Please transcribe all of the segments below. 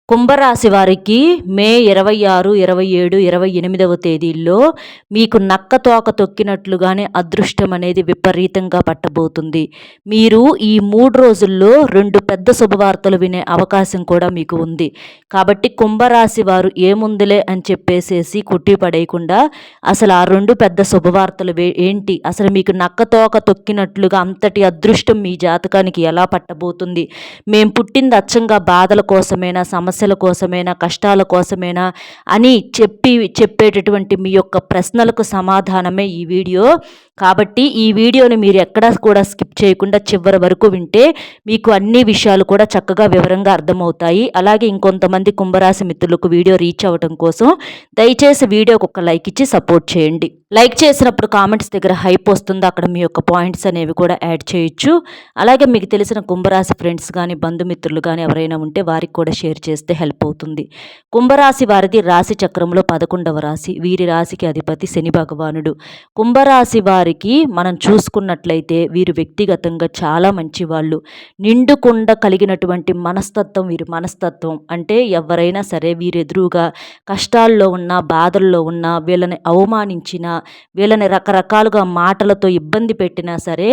కుంభరాశి వారికి మే 26, 27, 28వ తేదీల్లో మీకు నక్క తోక తొక్కినట్లుగానే అదృష్టం అనేది విపరీతంగా పట్టబోతుంది. మీరు ఈ 3 రోజుల్లో 2 పెద్ద శుభవార్తలు వినే అవకాశం కూడా మీకు ఉంది. కాబట్టి కుంభరాశి వారు ఏముందిలే అని చెప్పేసేసి కుట్టి పడేయకుండా అసలు ఆ 2 పెద్ద శుభవార్తలు ఏంటి, అసలు మీకు నక్క తోక తొక్కినట్లుగా అంతటి అదృష్టం మీ జాతకానికి ఎలా పట్టబోతుంది, మేము పుట్టింది అచ్చంగా బాధల కోసమేనా, సమస్యల కోసమేనా, కష్టాల కోసమేనా అని చెప్పేటటువంటి మీ యొక్క ప్రశ్నలకు సమాధానమే ఈ వీడియో. కాబట్టి ఈ వీడియోని మీరు ఎక్కడా కూడా స్కిప్ చేయకుండా చివరి వరకు వింటే మీకు అన్ని విషయాలు కూడా చక్కగా వివరంగా అర్థమవుతాయి. అలాగే ఇంకొంతమంది కుంభరాశి మిత్రులకు వీడియో రీచ్ అవ్వడం కోసం దయచేసి వీడియోకి ఒక లైక్ ఇచ్చి సపోర్ట్ చేయండి. లైక్ చేసినప్పుడు కామెంట్స్ దగ్గర హైప్ వస్తుంది, అక్కడ మీ యొక్క పాయింట్స్ అనేవి కూడా యాడ్ చేయొచ్చు. అలాగే మీకు తెలిసిన కుంభరాశి ఫ్రెండ్స్ కానీ బంధుమిత్రులు కానీ ఎవరైనా ఉంటే వారికి కూడా షేర్ చేస్తే హెల్ప్ అవుతుంది. కుంభరాశి వారిది రాశి చక్రంలో 11వ రాశి. వీరి రాశికి అధిపతి శని భగవానుడు. కుంభరాశి వారికి మనం చూసుకున్నట్లయితే వీరు వ్యక్తిగతంగా చాలా మంచి వాళ్ళు. నిండుకుండ కలిగినటువంటి మనస్తత్వం వీరి మనస్తత్వం. అంటే ఎవరైనా సరే వీరెదురుగా కష్టాల్లో ఉన్నా, బాధల్లో ఉన్నా, వీళ్ళని అవమానించినా, వీళ్ళని రకరకాలుగా మాటలతో ఇబ్బంది పెట్టినా సరే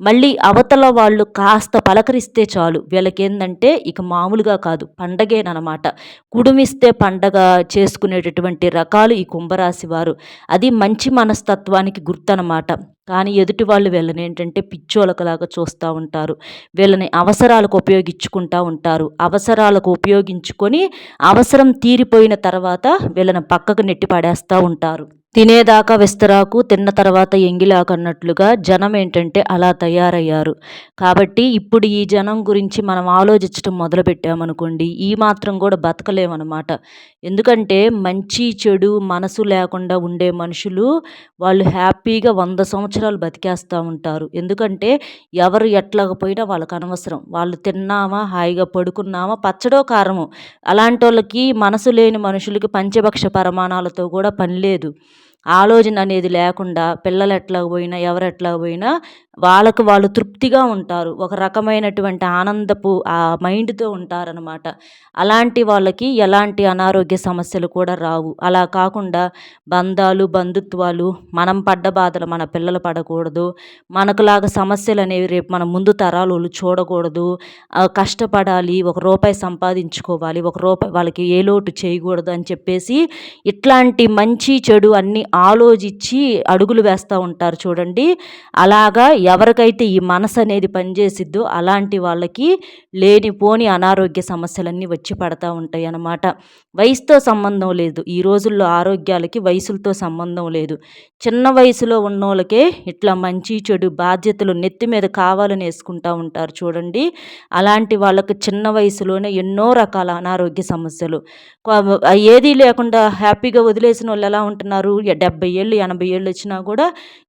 మళ్ళీ అవతల వాళ్ళు కాస్త పలకరిస్తే చాలు వీళ్ళకేందంటే ఇక మామూలుగా కాదు, పండగేనమాట. కుడుమిస్తే పండగ చేసుకునేటటువంటి రకాలు ఈ కుంభరాశి వారు. అది మంచి మనస్తత్వానికి గుర్తనమాట. కానీ ఎదుటి వాళ్ళు వీళ్ళని ఏంటంటే పిచ్చోళ్ళకలాగా చూస్తూ ఉంటారు. వీళ్ళని అవసరాలకు ఉపయోగించుకుంటూ ఉంటారు. అవసరాలకు ఉపయోగించుకొని అవసరం తీరిపోయిన తర్వాత వీళ్ళని పక్కకు నెట్టి పడేస్తూ ఉంటారు. తినేదాకా విస్తరాకు, తిన్న తర్వాత ఎంగిలాకు అన్నట్లుగా జనం ఏంటంటే అలా తయారయ్యారు. కాబట్టి ఇప్పుడు ఈ జనం గురించి మనం ఆలోచించడం మొదలుపెట్టామనుకోండి, ఈ మాత్రం కూడా బతకలేమన్నమాట. ఎందుకంటే మంచి చెడు మనసు లేకుండా ఉండే మనుషులు వాళ్ళు హ్యాపీగా 100 సంవత్సరాలు బతికేస్తూ ఉంటారు. ఎందుకంటే ఎవరు ఎట్లాగపోయినా వాళ్ళకి అనవసరం. వాళ్ళు తిన్నామా, హాయిగా పడుకున్నామా, పచ్చడో కారము. అలాంటి వాళ్ళకి మనసు లేని మనుషులకి పంచభక్ష పరమాణాలతో కూడా పని లేదు. ఆలోచన అనేది లేకుండా పిల్లలు ఎట్లా పోయినా, ఎవరు ఎట్లా పోయినా వాళ్ళకు వాళ్ళు తృప్తిగా ఉంటారు. ఒక రకమైనటువంటి ఆనందపు ఆ మైండ్తో ఉంటారనమాట. అలాంటి వాళ్ళకి ఎలాంటి అనారోగ్య సమస్యలు కూడా రావు. అలా కాకుండా బంధాలు, బంధుత్వాలు, మనం పడ్డ బాధలు మన పిల్లలు పడకూడదు, మనకులాగా సమస్యలు అనేవి రేపు మన ముందు తరాలు చూడకూడదు, కష్టపడాలి, ₹1 సంపాదించుకోవాలి, ₹1 వాళ్ళకి ఏ లోటు చేయకూడదు అని చెప్పేసి ఇట్లాంటి మంచి చెడు అన్నీ ఆలోచించి అడుగులు వేస్తూ ఉంటారు చూడండి. అలాగా ఎవరికైతే ఈ మనసు అనేది పనిచేసిద్దో అలాంటి వాళ్ళకి లేనిపోని అనారోగ్య సమస్యలన్నీ వచ్చి పడతా ఉంటాయి అన్నమాట. వయసుతో సంబంధం లేదు. ఈ రోజుల్లో ఆరోగ్యాలకి వయసులతో సంబంధం లేదు. చిన్న వయసులో ఉన్నోళ్ళకే ఇట్లా మంచి చెడు బాధ్యతలు నెత్తి మీద కావాలని వేసుకుంటూ ఉంటారు చూడండి. అలాంటి వాళ్ళకి చిన్న వయసులోనే ఎన్నో రకాల అనారోగ్య సమస్యలు. ఏదీ లేకుండా హ్యాపీగా వదిలేసిన వాళ్ళు ఎలా ఉంటున్నారు, 70 ఏళ్ళు 80 ఏళ్ళు వచ్చినా కూడా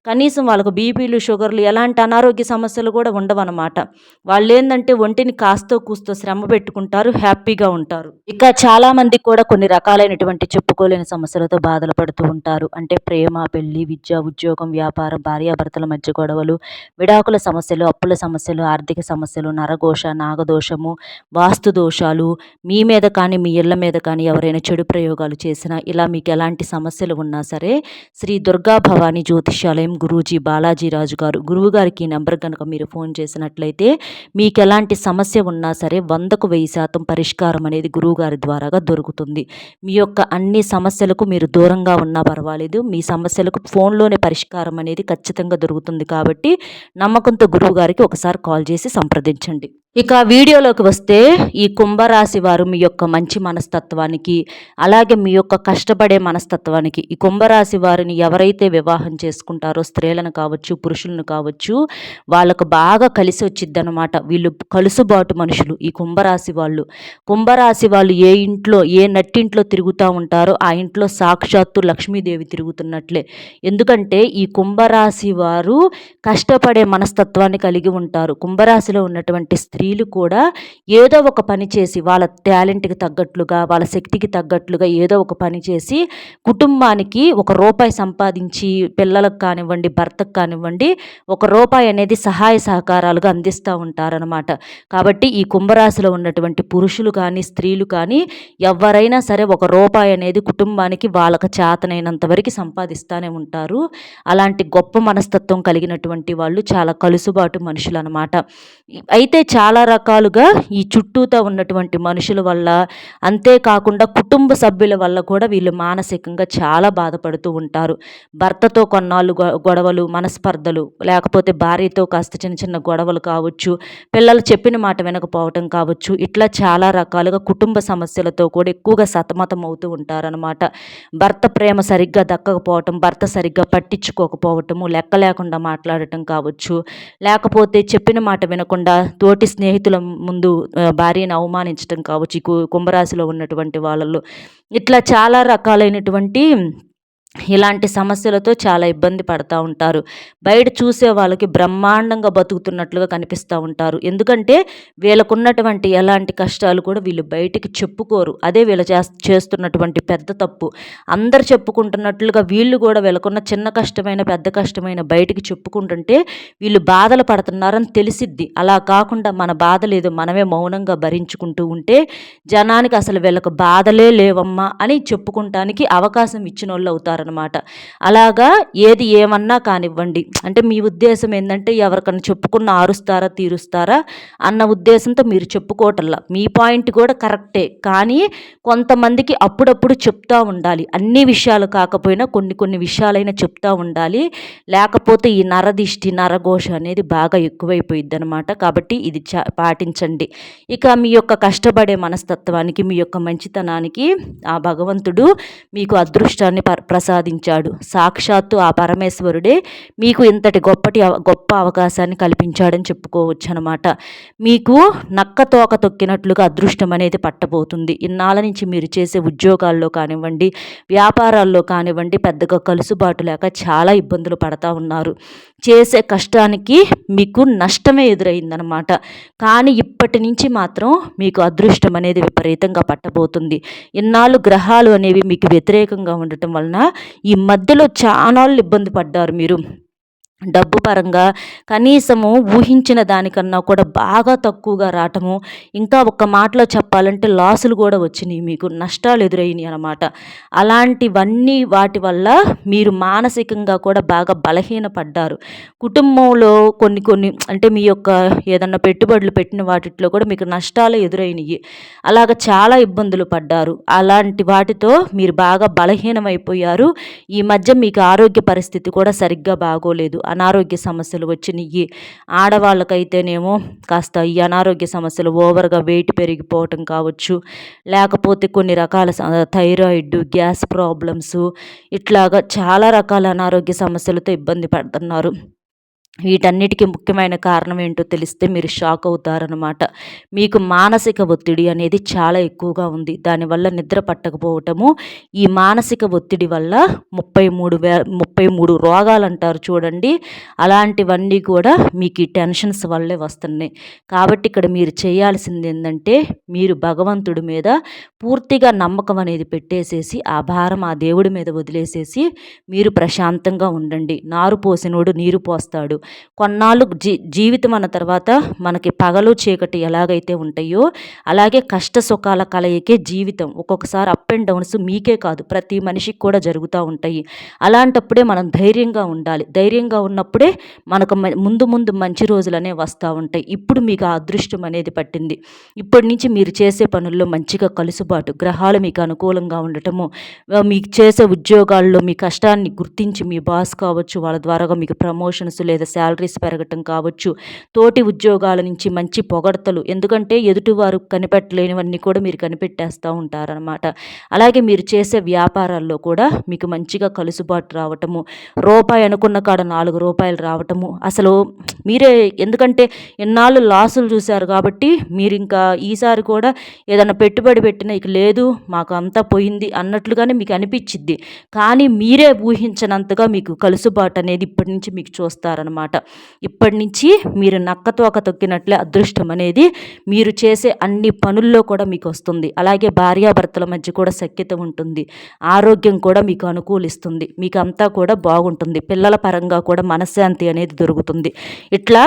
కనీసం వాళ్ళకు బీపీలు, షుగర్లు, ఎలాంటి అనారోగ్య సమస్యలు కూడా ఉండవన్నమాట. వాళ్ళు ఏంటంటే ఒంటిని కాస్తో కూస్తో శ్రమ పెట్టుకుంటారు, హ్యాపీగా ఉంటారు. ఇక చాలామంది కూడా కొన్ని రకాలైనటువంటి చెప్పుకోలేని సమస్యలతో బాధలు పడుతూ ఉంటారు. అంటే ప్రేమ, పెళ్లి, విద్య, ఉద్యోగం, వ్యాపారం, భార్యాభర్తల మధ్య గొడవలు, విడాకుల సమస్యలు, అప్పుల సమస్యలు, ఆర్థిక సమస్యలు, నరఘోష, నాగదోషము, వాస్తు దోషాలు, మీ మీద కానీ మీ ఇళ్ల మీద కానీ ఎవరైనా చెడు ప్రయోగాలు చేసినా, ఇలా మీకు ఎలాంటి సమస్యలు ఉన్నా సరే శ్రీ దుర్గా భవానీ జ్యోతిష్యాలయం గురూజీ బాలాజీ రాజు గారు గురువుగారికి ఈ నెంబర్ కనుక మీరు ఫోన్ చేసినట్లయితే మీకు ఎలాంటి సమస్య ఉన్నా సరే 100కు 1000% పరిష్కారం అనేది గురువుగారి ద్వారాగా దొరుకుతుంది. మీ యొక్క అన్ని సమస్యలకు మీరు దూరంగా ఉన్నా పర్వాలేదు, మీ సమస్యలకు ఫోన్లోనే పరిష్కారం అనేది ఖచ్చితంగా దొరుకుతుంది. కాబట్టి నమ్మకంతో గురువుగారికి ఒకసారి కాల్ చేసి సంప్రదించండి. ఇక వీడియోలోకి వస్తే ఈ కుంభరాశి వారు మీ యొక్క మంచి మనస్తత్వానికి, అలాగే మీ యొక్క కష్టపడే మనస్తత్వానికి, ఈ కుంభరాశి వారిని ఎవరైతే వివాహం చేసుకుంటారో స్త్రీలను కావచ్చు, పురుషులను కావచ్చు, వాళ్ళకు బాగా కలిసి వచ్చిద్దనమాట. వీళ్ళు కలుసుబాటు మనుషులు ఈ కుంభరాశి వాళ్ళు. కుంభరాశి వాళ్ళు ఏ ఇంట్లో ఏ నట్టింట్లో తిరుగుతూ ఉంటారో ఆ ఇంట్లో సాక్షాత్తు లక్ష్మీదేవి తిరుగుతున్నట్లే. ఎందుకంటే ఈ కుంభరాశి వారు కష్టపడే మనస్తత్వాన్ని కలిగి ఉంటారు. కుంభరాశిలో ఉన్నటువంటి స్త్రీ స్త్రీలు కూడా ఏదో ఒక పని చేసి వాళ్ళ టాలెంట్‌కి తగ్గట్లుగా, వాళ్ళ శక్తికి తగ్గట్లుగా ఏదో ఒక పని చేసి కుటుంబానికి ఒక రూపాయి సంపాదించి పిల్లలకు కానివ్వండి, భర్తకు కానివ్వండి, ఒక రూపాయి అనేది సహాయ సహకారాలుగా అందిస్తా ఉంటారనమాట. కాబట్టి ఈ కుంభరాశిలో ఉన్నటువంటి పురుషులు కానీ, స్త్రీలు కానీ ఎవ్వరైనా సరే ఒక రూపాయి అనేది కుటుంబానికి వాళ్ళకి చేతనైనంత వరకు సంపాదిస్తానే ఉంటారు. అలాంటి గొప్ప మనస్తత్వం కలిగినటువంటి వాళ్ళు చాలా కలుసుబాటు మనుషులనమాట. అయితే చాలా రకాలుగా ఈ చుట్టూతా ఉన్నటువంటి మనుషుల వల్ల, అంతేకాకుండా కుటుంబ సభ్యుల వల్ల కూడా వీళ్ళు మానసికంగా చాలా బాధపడుతూ ఉంటారు. భర్తతో కొన్నాళ్ళు గొడవలు, మనస్పర్ధలు, లేకపోతే భార్యతో కాస్త చిన్న చిన్న గొడవలు కావచ్చు, పిల్లలు చెప్పిన మాట వినకపోవటం కావచ్చు, ఇట్లా చాలా రకాలుగా కుటుంబ సమస్యలతో కూడా ఎక్కువగా సతమతం అవుతూ ఉంటారనమాట. భర్త ప్రేమ సరిగ్గా దక్కకపోవటం, భర్త సరిగ్గా పట్టించుకోకపోవటము, లెక్క లేకుండా మాట్లాడటం కావచ్చు, లేకపోతే చెప్పిన మాట వినకుండా తోటి స్నేహితుల ముందు భార్యను అవమానించటం కావచ్చు, ఈ కుంభరాశిలో ఉన్నటువంటి వాళ్ళలో. ఇట్లా చాలా రకాలైనటువంటి ఇలాంటి సమస్యలతో చాలా ఇబ్బంది పడతా ఉంటారు. బయట చూసే వాళ్ళకి బ్రహ్మాండంగా బతుకుతున్నట్లుగా కనిపిస్తూ ఉంటారు. ఎందుకంటే వీళ్ళకున్నటువంటి ఎలాంటి కష్టాలు కూడా వీళ్ళు బయటికి చెప్పుకోరు. అదే వీళ్ళు చేస్తున్నటువంటి పెద్ద తప్పు. అందరు చెప్పుకుంటున్నట్లుగా వీళ్ళు కూడా వీళ్ళకున్న చిన్న కష్టమైన, పెద్ద కష్టమైన బయటికి చెప్పుకుంటుంటే వీళ్ళు బాధలు పడుతున్నారని తెలిసిద్ది. అలా కాకుండా మన బాధలేదో మనమే మౌనంగా భరించుకుంటూ ఉంటే జనానికి అసలు వీళ్ళకు బాధలే లేవమ్మా అని చెప్పుకుంటానికి అవకాశం ఇచ్చినోళ్ళు అవుతారు అనమాట. అలాగా ఏది ఏమన్నా కానివ్వండి, అంటే మీ ఉద్దేశం ఏంటంటే ఎవరికన్నా చెప్పుకున్న ఆరుస్తారా తీరుస్తారా అన్న ఉద్దేశంతో మీరు చెప్పుకోవటంలా. మీ పాయింట్ కూడా కరెక్టే, కానీ కొంతమందికి అప్పుడప్పుడు చెప్తా ఉండాలి. అన్ని విషయాలు కాకపోయినా కొన్ని కొన్ని విషయాలైనా చెప్తా ఉండాలి. లేకపోతే ఈ నరదిష్టి, నరఘోష అనేది బాగా ఎక్కువైపోయిద్ది అనమాట. కాబట్టి ఇది పాటించండి. ఇక మీ యొక్క కష్టపడే మనస్తత్వానికి, మీ యొక్క మంచితనానికి ఆ భగవంతుడు మీకు అదృష్టాన్ని ప్రసాదించాడు. సాక్షాత్తు ఆ పరమేశ్వరుడే మీకు ఇంతటి గొప్ప అవకాశాన్ని కల్పించాడని చెప్పుకోవచ్చు అనమాట. మీకు నక్క తోక తొక్కినట్లుగా అదృష్టం అనేది పట్టబోతుంది. ఇన్నాళ్ళ నుంచి మీరు చేసే ఉద్యోగాల్లో కానివ్వండి, వ్యాపారాల్లో కానివ్వండి, పెద్దగా కలుసుబాటు లేక చాలా ఇబ్బందులు పడతా ఉన్నారు. చేసే కష్టానికి మీకు నష్టమే ఎదురైందనమాట. కానీ ఇప్పటి నుంచి మాత్రం మీకు అదృష్టం అనేది విపరీతంగా పట్టబోతుంది. ఇన్నాళ్ళు గ్రహాలు అనేవి మీకు వ్యతిరేకంగా ఉండటం వలన ఈ మధ్యలో చానాళ్ళు ఇబ్బంది పడ్డారు మీరు. డబ్బు పరంగా కనీసము ఊహించిన దానికన్నా కూడా బాగా తక్కువగా రావటము, ఇంకా ఒక్క మాటలో చెప్పాలంటే లాసులు కూడా వచ్చినాయి, మీకు నష్టాలు ఎదురైనాయి అనమాట. అలాంటివన్నీ వాటి వల్ల మీరు మానసికంగా కూడా బాగా బలహీనపడ్డారు. కుటుంబంలో కొన్ని అంటే మీ యొక్క ఏదన్నా పెట్టుబడులు పెట్టిన వాటిలో కూడా మీకు నష్టాలు ఎదురైనవి. అలాగ చాలా ఇబ్బందులు పడ్డారు. అలాంటి వాటితో మీరు బాగా బలహీనమైపోయారు. ఈ మధ్య మీకు ఆరోగ్య పరిస్థితి కూడా సరిగ్గా బాగోలేదు. అనారోగ్య సమస్యలు వచ్చినాయి. ఆడవాళ్ళకైతేనేమో కాస్త ఈ అనారోగ్య సమస్యలు ఓవర్గా వెయిట్ పెరిగిపోవటం కావచ్చు, లేకపోతే కొన్ని రకాల థైరాయిడ్, గ్యాస్ ప్రాబ్లమ్స్, ఇట్లాగా చాలా రకాల అనారోగ్య సమస్యలతో ఇబ్బంది పడుతున్నారు. వీటన్నిటికీ ముఖ్యమైన కారణం ఏంటో తెలిస్తే మీరు షాక్ అవుతారనమాట. మీకు మానసిక ఒత్తిడి అనేది చాలా ఎక్కువగా ఉంది. దానివల్ల నిద్ర పట్టకపోవటము, ఈ మానసిక ఒత్తిడి వల్ల 33 రోగాలు అంటారు చూడండి, అలాంటివన్నీ కూడా మీకు ఈ టెన్షన్స్ వల్లే వస్తున్నాయి. కాబట్టి ఇక్కడ మీరు చేయాల్సింది ఏంటంటే, మీరు భగవంతుడి మీద పూర్తిగా నమ్మకం అనేది పెట్టేసేసి ఆ భారం ఆ దేవుడి మీద వదిలేసేసి మీరు ప్రశాంతంగా ఉండండి. నారు పోసినోడు నీరు పోస్తాడు. కొన్నాళ్ళు జీవితం అన్న తర్వాత మనకి పగలు చీకటి ఎలాగైతే ఉంటాయో అలాగే కష్ట సుఖాల కలయికే జీవితం. ఒక్కొక్కసారి అప్ అండ్ డౌన్స్ మీకే కాదు ప్రతి మనిషికి కూడా జరుగుతూ ఉంటాయి. అలాంటప్పుడే మనం ధైర్యంగా ఉండాలి. ధైర్యంగా ఉన్నప్పుడే మనకు ముందు మంచి రోజులనే వస్తూ ఉంటాయి. ఇప్పుడు మీకు ఆ అదృష్టం అనేది పట్టింది. ఇప్పటి నుంచి మీరు చేసే పనుల్లో మంచిగా కలుసుబాటు, గ్రహాలు మీకు అనుకూలంగా ఉండటము, మీకు చేసే ఉద్యోగాల్లో మీ కష్టాన్ని గుర్తించి మీ బాస్ కావచ్చు వాళ్ళ ద్వారాగా మీకు ప్రమోషన్స్ లేదా శాలరీస్ పెరగటం కావచ్చు, తోటి ఉద్యోగాల నుంచి మంచి పొగడతలు, ఎందుకంటే ఎదుటివారు కనిపెట్టలేనివన్నీ కూడా మీరు కనిపెట్టేస్తూ ఉంటారనమాట. అలాగే మీరు చేసే వ్యాపారాల్లో కూడా మీకు మంచిగా కలుసుబాటు రావటము, రూపాయి అనుకున్న కాడ 4 రూపాయలు రావటము, అసలు మీరే ఎందుకంటే ఎన్నాళ్ళు లాసులు చూశారు కాబట్టి మీరు ఇంకా ఈసారి కూడా ఏదైనా పెట్టుబడి పెట్టినా ఇక లేదు మాకు అంతా పోయింది అన్నట్లుగానే మీకు అనిపించిద్ది. కానీ మీరే ఊహించనంతగా మీకు కలుసుబాటు అనేది ఇప్పటి నుంచి మీకు చూస్తారనమాట. అనమాట. ఇప్పటి నుంచి మీరు నక్క తోక తొక్కినట్లే అదృష్టం అనేది మీరు చేసే అన్ని పనుల్లో కూడా మీకు వస్తుంది. అలాగే భార్యాభర్తల మధ్య కూడా సఖ్యత ఉంటుంది. ఆరోగ్యం కూడా మీకు అనుకూలిస్తుంది. మీకు అంతా కూడా బాగుంటుంది. పిల్లల పరంగా కూడా మనశ్శాంతి అనేది దొరుకుతుంది. ఇట్లా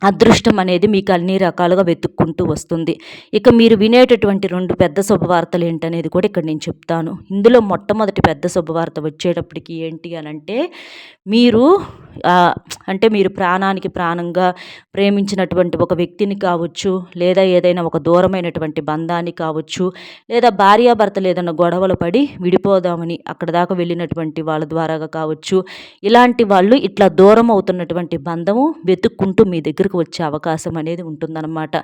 అదృష్టం అనేది మీకు అన్ని రకాలుగా వెతుక్కుంటూ వస్తుంది. ఇక మీరు వినేటటువంటి 2 పెద్ద శుభవార్తలు ఏంటనేది కూడా ఇక్కడ నేను చెప్తాను. ఇందులో మొట్టమొదటి పెద్ద శుభవార్త వచ్చేటప్పటికి ఏంటి అనంటే, మీరు అంటే మీరు ప్రాణానికి ప్రాణంగా ప్రేమించినటువంటి ఒక వ్యక్తిని కావచ్చు, లేదా ఏదైనా ఒక దూరమైనటువంటి బంధాన్ని కావచ్చు, లేదా భార్యాభర్తలు ఏదైనా గొడవలు పడి విడిపోదామని అక్కడ దాకా వెళ్ళినటువంటి వాళ్ళ ద్వారాగా కావచ్చు, ఇలాంటి వాళ్ళు ఇట్లా దూరం అవుతున్నటువంటి బంధము వెతుక్కుంటూ మీ దగ్గరకు వచ్చే అవకాశం అనేది ఉంటుందన్నమాట.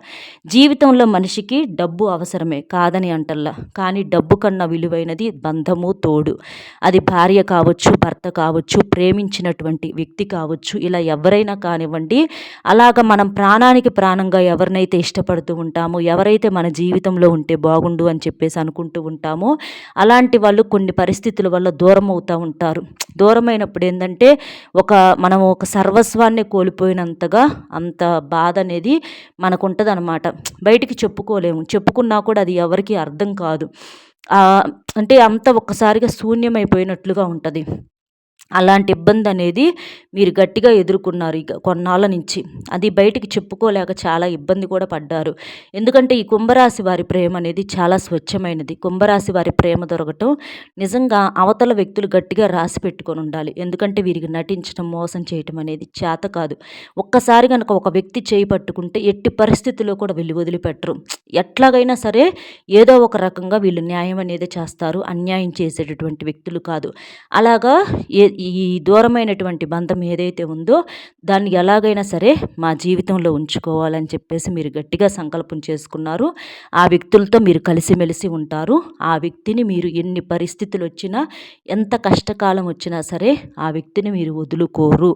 జీవితంలో మనిషికి డబ్బు అవసరమే, కాదని అంటల్లా. కానీ డబ్బు కన్నా విలువైనది బంధము, తోడు. అది భార్య కావచ్చు, భర్త కావచ్చు, ప్రేమించినటువంటి వ్యక్తి కావచ్చు, ఇలా ఎవరైనా కానివ్వండి. అలాగ మనం ప్రాణానికి ప్రాణంగా ఎవరినైతే ఇష్టపడుతూ ఉంటామో, ఎవరైతే మన జీవితంలో ఉంటే బాగుండు అని చెప్పేసి అనుకుంటూ ఉంటామో, అలాంటి వాళ్ళు కొన్ని పరిస్థితుల వల్ల దూరం అవుతూ ఉంటారు. దూరమైనప్పుడు ఏంటంటే మనం ఒక సర్వస్వాన్ని కోల్పోయినంతగా అంత బాధ అనేది మనకు ఉంటుంది అనమాట. బయటికి చెప్పుకోలేము. చెప్పుకున్నా కూడా అది ఎవరికి అర్థం కాదు. అంటే అంత ఒక్కసారిగా శూన్యమైపోయినట్లుగా ఉంటుంది. అలాంటి ఇబ్బంది అనేది మీరు గట్టిగా ఎదుర్కొన్నారు ఇక కొన్నాళ్ళ నుంచి. అది బయటికి చెప్పుకోలేక చాలా ఇబ్బంది కూడా పడ్డారు. ఎందుకంటే ఈ కుంభరాశి వారి ప్రేమ అనేది చాలా స్వచ్ఛమైనది. కుంభరాశి వారి ప్రేమ దొరకటం నిజంగా అవతల వ్యక్తులు గట్టిగా రాసి పెట్టుకొని ఉండాలి. ఎందుకంటే వీరికి నటించడం, మోసం చేయటం అనేది చేత కాదు. ఒక్కసారి కనుక ఒక వ్యక్తి చేయి పట్టుకుంటే ఎట్టి పరిస్థితుల్లో కూడా వీళ్ళు వదిలిపెట్టరు. ఎట్లాగైనా సరే ఏదో ఒక రకంగా వీళ్ళు న్యాయం అనేది చేస్తారు. అన్యాయం చేసేటటువంటి వ్యక్తులు కాదు. అలాగా ఈ దూరమైనటువంటి బంధం ఏదైతే ఉందో దాన్ని ఎలాగైనా సరే మా జీవితంలో ఉంచుకోవాలని చెప్పేసి మీరు గట్టిగా సంకల్పం చేసుకున్నారు. ఆ వ్యక్తులతో మీరు కలిసిమెలిసి ఉంటారు. ఆ వ్యక్తిని మీరు ఎన్ని పరిస్థితులు వచ్చినా, ఎంత కష్టకాలం వచ్చినా సరే ఆ వ్యక్తిని మీరు వదులుకోరు.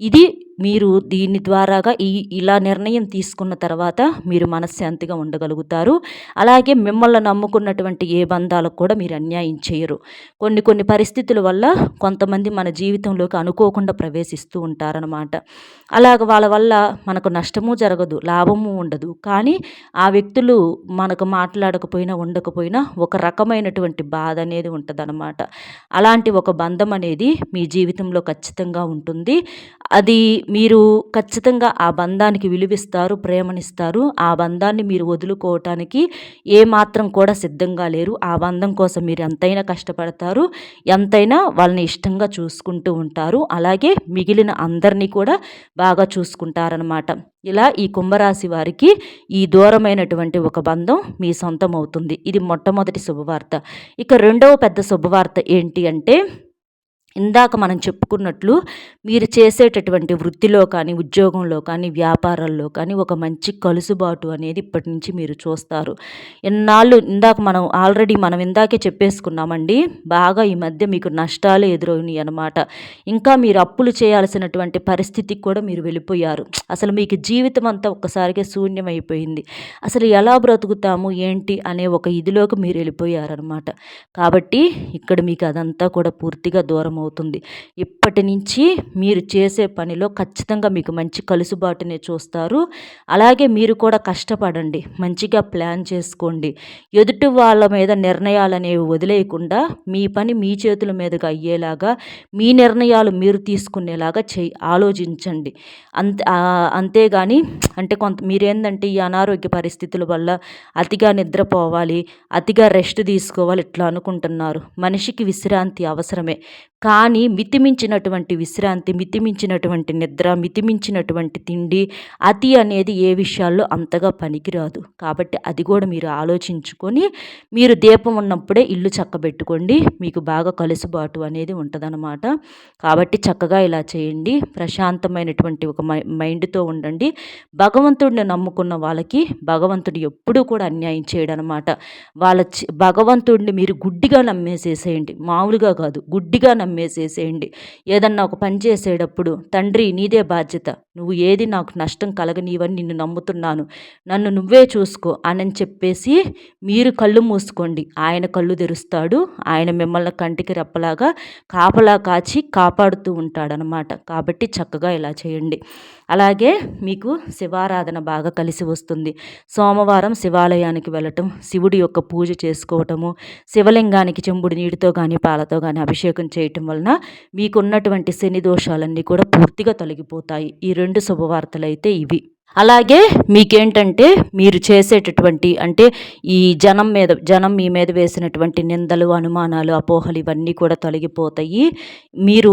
ఇది మీరు దీని ద్వారాగా ఇలా నిర్ణయం తీసుకున్న తర్వాత మీరు మనశ్శాంతిగా ఉండగలుగుతారు. అలాగే మిమ్మల్ని నమ్ముకున్నటువంటి ఏ బంధాలకు కూడా మీరు అన్యాయం చేయరు. కొన్ని పరిస్థితుల వల్ల కొంతమంది మన జీవితంలోకి అనుకోకుండా ప్రవేశిస్తూ ఉంటారనమాట. అలాగ వాళ్ళ వల్ల మనకు నష్టము జరగదు, లాభము ఉండదు. కానీ ఆ వ్యక్తులు మనకు మాట్లాడకపోయినా, ఉండకపోయినా ఒక రకమైనటువంటి బాధ అనేది ఉంటుందన్నమాట. అలాంటి ఒక బంధం అనేది మీ జీవితంలో ఖచ్చితంగా ఉంటుంది. అది మీరు ఖచ్చితంగా ఆ బంధానికి విలువిస్తారు, ప్రేమనిస్తారు. ఆ బంధాన్ని మీరు వదులుకోవటానికి ఏమాత్రం కూడా సిద్ధంగా లేరు. ఆ బంధం కోసం మీరు ఎంతైనా కష్టపడతారు, ఎంతైనా వాళ్ళని ఇష్టంగా చూసుకుంటూ ఉంటారు. అలాగే మిగిలిన అందరినీ కూడా బాగా చూసుకుంటారనమాట. ఇలా ఈ కుంభరాశి వారికి ఈ దూరమైనటువంటి ఒక బంధం మీ సొంతం అవుతుంది. ఇది మొట్టమొదటి శుభవార్త. ఇక రెండవ పెద్ద శుభవార్త ఏంటి అంటే, ఇందాక మనం చెప్పుకున్నట్లు మీరు చేసేటటువంటి వృత్తిలో కానీ, ఉద్యోగంలో కానీ, వ్యాపారాల్లో కానీ ఒక మంచి కలుసుబాటు అనేది ఇప్పటి నుంచి మీరు చూస్తారు. ఎన్నాళ్ళు మనం ఇందాకే చెప్పేసుకున్నామండి. బాగా ఈ మధ్య మీకు నష్టాలు ఎదురవునాయి అన్నమాట. ఇంకా మీరు అప్పులు చేయాల్సినటువంటి పరిస్థితికి కూడా మీరు వెళ్ళిపోయారు. అసలు మీకు జీవితం అంతా ఒక్కసారిగా శూన్యమైపోయింది. అసలు ఎలా బ్రతుకుతాము ఏంటి అనే ఒక ఇదిలోకి మీరు వెళ్ళిపోయారనమాట. కాబట్టి ఇక్కడ మీకు అదంతా కూడా పూర్తిగా దూరం అవుతుంది. ఇప్పటి నుంచి మీరు చేసే పనిలో ఖచ్చితంగా మీకు మంచి కలుసుబాటునే చూస్తారు. అలాగే మీరు కూడా కష్టపడండి, మంచిగా ప్లాన్ చేసుకోండి. ఎదుటి వాళ్ళ మీద నిర్ణయాలు అనేవి వదిలేయకుండా మీ పని మీ చేతుల మీదుగా అయ్యేలాగా, మీ నిర్ణయాలు మీరు తీసుకునేలాగా ఆలోచించండి. అంతేగాని అంటే మీరేందంటే ఈ అనారోగ్య పరిస్థితుల వల్ల అతిగా నిద్రపోవాలి, అతిగా రెస్ట్ తీసుకోవాలి ఇట్లా అనుకుంటున్నారు. మనిషికి విశ్రాంతి అవసరమే. కానీ మితిమించినటువంటి విశ్రాంతి, మితిమించినటువంటి నిద్ర, మితిమించినటువంటి తిండి, అతి అనేది ఏ విషయాల్లో అంతగా పనికిరాదు. కాబట్టి అది కూడా మీరు ఆలోచించుకొని, మీరు దీపం ఉన్నప్పుడే ఇల్లు చక్కబెట్టుకోండి. మీకు బాగా కలుసుబాటు అనేది ఉంటుందన్నమాట. కాబట్టి చక్కగా ఇలా చేయండి. ప్రశాంతమైనటువంటి ఒక మైండ్తో ఉండండి. భగవంతుడిని నమ్ముకున్న వాళ్ళకి భగవంతుడు ఎప్పుడూ కూడా అన్యాయం చేయడనమాట. భగవంతుడిని మీరు గుడ్డిగా నమ్మేసేసేయండి. మామూలుగా కాదు, గుడ్డిగా నమ్మేసేయండి. తరిమేసేసేయండి. ఏదన్నా ఒక పని చేసేటప్పుడు తండ్రి నీదే బాధ్యత, నువ్వు ఏది నాకు నష్టం కలగనీవని నిన్ను నమ్ముతున్నాను, నన్ను నువ్వే చూసుకో అని చెప్పేసి మీరు కళ్ళు మూసుకోండి. ఆయన కళ్ళు తెరుస్తాడు. ఆయన మిమ్మల్ని కంటికి రెప్పలాగా కాపలా కాచి కాపాడుతూ ఉంటాడనమాట. కాబట్టి చక్కగా ఇలా చేయండి. అలాగే మీకు శివారాధన బాగా కలిసి వస్తుంది. సోమవారం శివాలయానికి వెళ్ళటం, శివుడి యొక్క పూజ చేసుకోవటము, శివలింగానికి చెంబుడు నీటితో కానీ పాలతో కానీ అభిషేకం చేయటం వలన మీకున్నటువంటి శని దోషాలన్నీ కూడా పూర్తిగా తొలగిపోతాయి. ఈ 2 శుభవార్తలైతే ఇవి. అలాగే మీకేంటంటే మీరు చేసేటటువంటి అంటే ఈ జనం మీ మీద వేసినటువంటి నిందలు, అనుమానాలు, అపోహలు ఇవన్నీ కూడా తొలగిపోతాయి. మీరు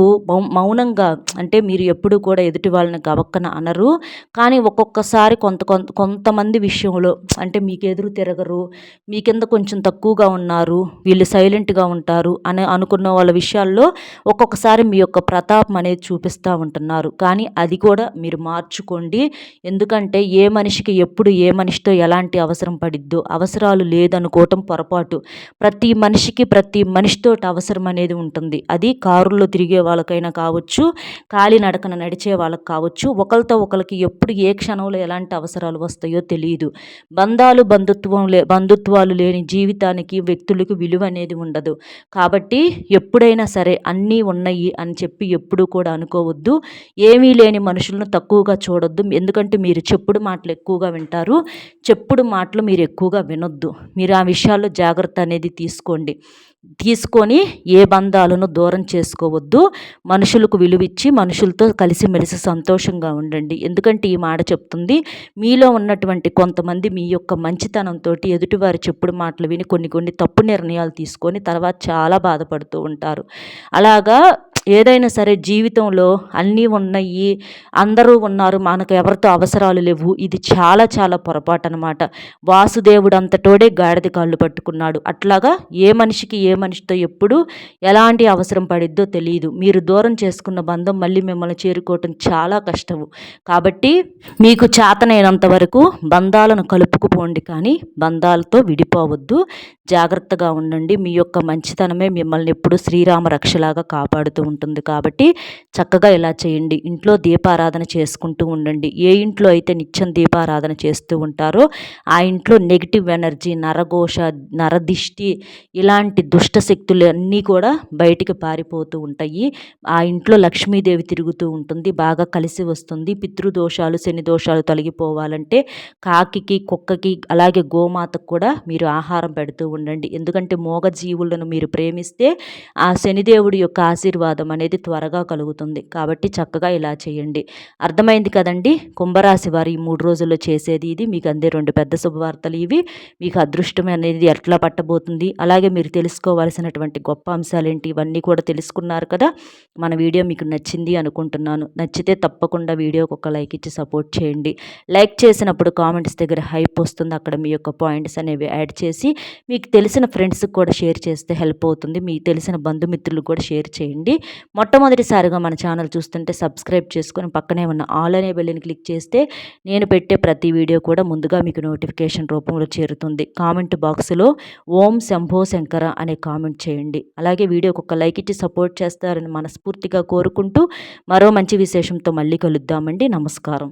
మౌనంగా అంటే మీరు ఎప్పుడూ కూడా ఎదుటి వాళ్ళని గబక్కన అనరు. కానీ ఒక్కొక్కసారి కొంతమంది విషయంలో అంటే మీకు ఎదురు తిరగరు, మీ కింద కొంచెం తక్కువగా ఉన్నారు, వీళ్ళు సైలెంట్గా ఉంటారు అని అనుకున్న వాళ్ళ విషయాల్లో ఒక్కొక్కసారి మీ యొక్క ప్రతాపం అనేది చూపిస్తూ ఉంటున్నారు. కానీ అది కూడా మీరు మార్చుకోండి. ఎందుకంటే ఏ మనిషికి ఎప్పుడు ఏ మనిషితో ఎలాంటి అవసరం పడిద్దో, అవసరాలు లేదనుకోవటం పొరపాటు. ప్రతి మనిషితో అవసరం అనేది ఉంటుంది. అది కారుల్లో తిరిగే వాళ్ళకైనా కావచ్చు, కాలినడకన నడిచే వాళ్ళకి కావచ్చు. ఒకరితో ఒకరికి ఎప్పుడు ఏ క్షణంలో ఎలాంటి అవసరాలు వస్తాయో తెలియదు. బంధుత్వాలు లేని జీవితానికి, వ్యక్తులకు విలువ అనేది ఉండదు. కాబట్టి ఎప్పుడైనా సరే అన్నీ ఉన్నాయి అని చెప్పి ఎప్పుడూ కూడా అనుకోవద్దు. ఏమీ లేని మనుషులను తక్కువగా చూడొద్దు. ఎందుకంటే మీరు చెప్పుడు మాటలు ఎక్కువగా వింటారు. చెప్పుడు మాటలు మీరు ఎక్కువగా వినొద్దు. మీరు ఆ విషయాల్లో జాగ్రత్త అనేది తీసుకొని ఏ బంధాలను దూరం చేసుకోవద్దు. మనుషులకు విలువిచ్చి మనుషులతో కలిసిమెలిసి సంతోషంగా ఉండండి. ఎందుకంటే ఈ మాట చెప్తుంది, మీలో ఉన్నటువంటి కొంతమంది మీ యొక్క మంచితనంతో ఎదుటివారి చెప్పుడు మాటలు విని కొన్ని తప్పు నిర్ణయాలు తీసుకొని తర్వాత చాలా బాధపడుతూ ఉంటారు. అలాగా ఏదైనా సరే జీవితంలో అన్నీ ఉన్నాయి, అందరూ ఉన్నారు, మనకు ఎవరితో అవసరాలు లేవు, ఇది చాలా చాలా పొరపాటు అనమాట. వాసుదేవుడు అంతటోడే గాడిద కాళ్ళు పట్టుకున్నాడు. అట్లాగా ఏ మనిషితో ఎప్పుడు ఎలాంటి అవసరం పడిద్దో తెలియదు. మీరు దూరం చేసుకున్న బంధం మళ్ళీ మిమ్మల్ని చేరుకోవటం చాలా కష్టము. కాబట్టి మీకు చేతనైనంత వరకు బంధాలను కలుపుకుపోండి, కానీ బంధాలతో విడిపోవద్దు. జాగ్రత్తగా ఉండండి. మీ యొక్క మంచితనమే మిమ్మల్ని ఎప్పుడు శ్రీరామ రక్షలాగా కాపాడుతూ ఉంటుంది. కాబట్టి చక్కగా ఇలా చేయండి. ఇంట్లో దీపారాధన చేసుకుంటూ ఉండండి. ఏ ఇంట్లో అయితే నిత్యం దీపారాధన చేస్తూ ఉంటారో ఆ ఇంట్లో నెగిటివ్ ఎనర్జీ, నరఘోష, నరదిష్టి ఇలాంటి దుష్ట శక్తులు అన్నీ కూడా బయటికి పారిపోతూ ఉంటాయి. ఆ ఇంట్లో లక్ష్మీదేవి తిరుగుతూ ఉంటుంది, బాగా కలిసి వస్తుంది. పితృదోషాలు, శని దోషాలు తొలగిపోవాలంటే కాకికి, కుక్కకి, అలాగే గోమాతకు కూడా మీరు ఆహారం పెడుతూ ఉండండి. ఎందుకంటే మూగజీవులను మీరు ప్రేమిస్తే ఆ శనిదేవుడి యొక్క ఆశీర్వాదం అనేది త్వరగా కలుగుతుంది. కాబట్టి చక్కగా ఇలా చేయండి. అర్థమైంది కదండి. కుంభరాశి వారు ఈ 3 రోజుల్లో చేసేది ఇది. మీకు అందే 2 పెద్ద శుభవార్తలు ఇవి. మీకు అదృష్టం అనేది ఎట్లా పట్టబోతుంది, అలాగే మీరు తెలుసుకోవాల్సినటువంటి గొప్ప అంశాలు ఏంటి, ఇవన్నీ కూడా తెలుసుకున్నారు కదా. మన వీడియో మీకు నచ్చింది అనుకుంటున్నాను. నచ్చితే తప్పకుండా వీడియోకి ఒక లైక్ ఇచ్చి సపోర్ట్ చేయండి. లైక్ చేసినప్పుడు కామెంట్స్ దగ్గర హైప్ వస్తుంది. అక్కడ మీ యొక్క పాయింట్స్ అనేవి యాడ్ చేసి మీకు తెలిసిన ఫ్రెండ్స్కి కూడా షేర్ చేస్తే హెల్ప్ అవుతుంది. మీకు తెలిసిన బంధుమిత్రులు కూడా షేర్ చేయండి. మొట్టమొదటిసారిగా మన ఛానల్ చూస్తుంటే సబ్స్క్రైబ్ చేసుకొని పక్కనే ఉన్న ఆల్ అనే బెల్ని క్లిక్ చేస్తే నేను పెట్టే ప్రతి వీడియో కూడా ముందుగా మీకు నోటిఫికేషన్ రూపంలో చేరుతుంది. కామెంట్ బాక్స్లో ఓం శంభో శంకర అనే కామెంట్ చేయండి. అలాగే వీడియోకి ఒక లైక్ ఇచ్చి సపోర్ట్ చేస్తారని మనస్ఫూర్తిగా కోరుకుంటూ మరో మంచి విశేషంతో మళ్ళీ కలుద్దామండి. నమస్కారం.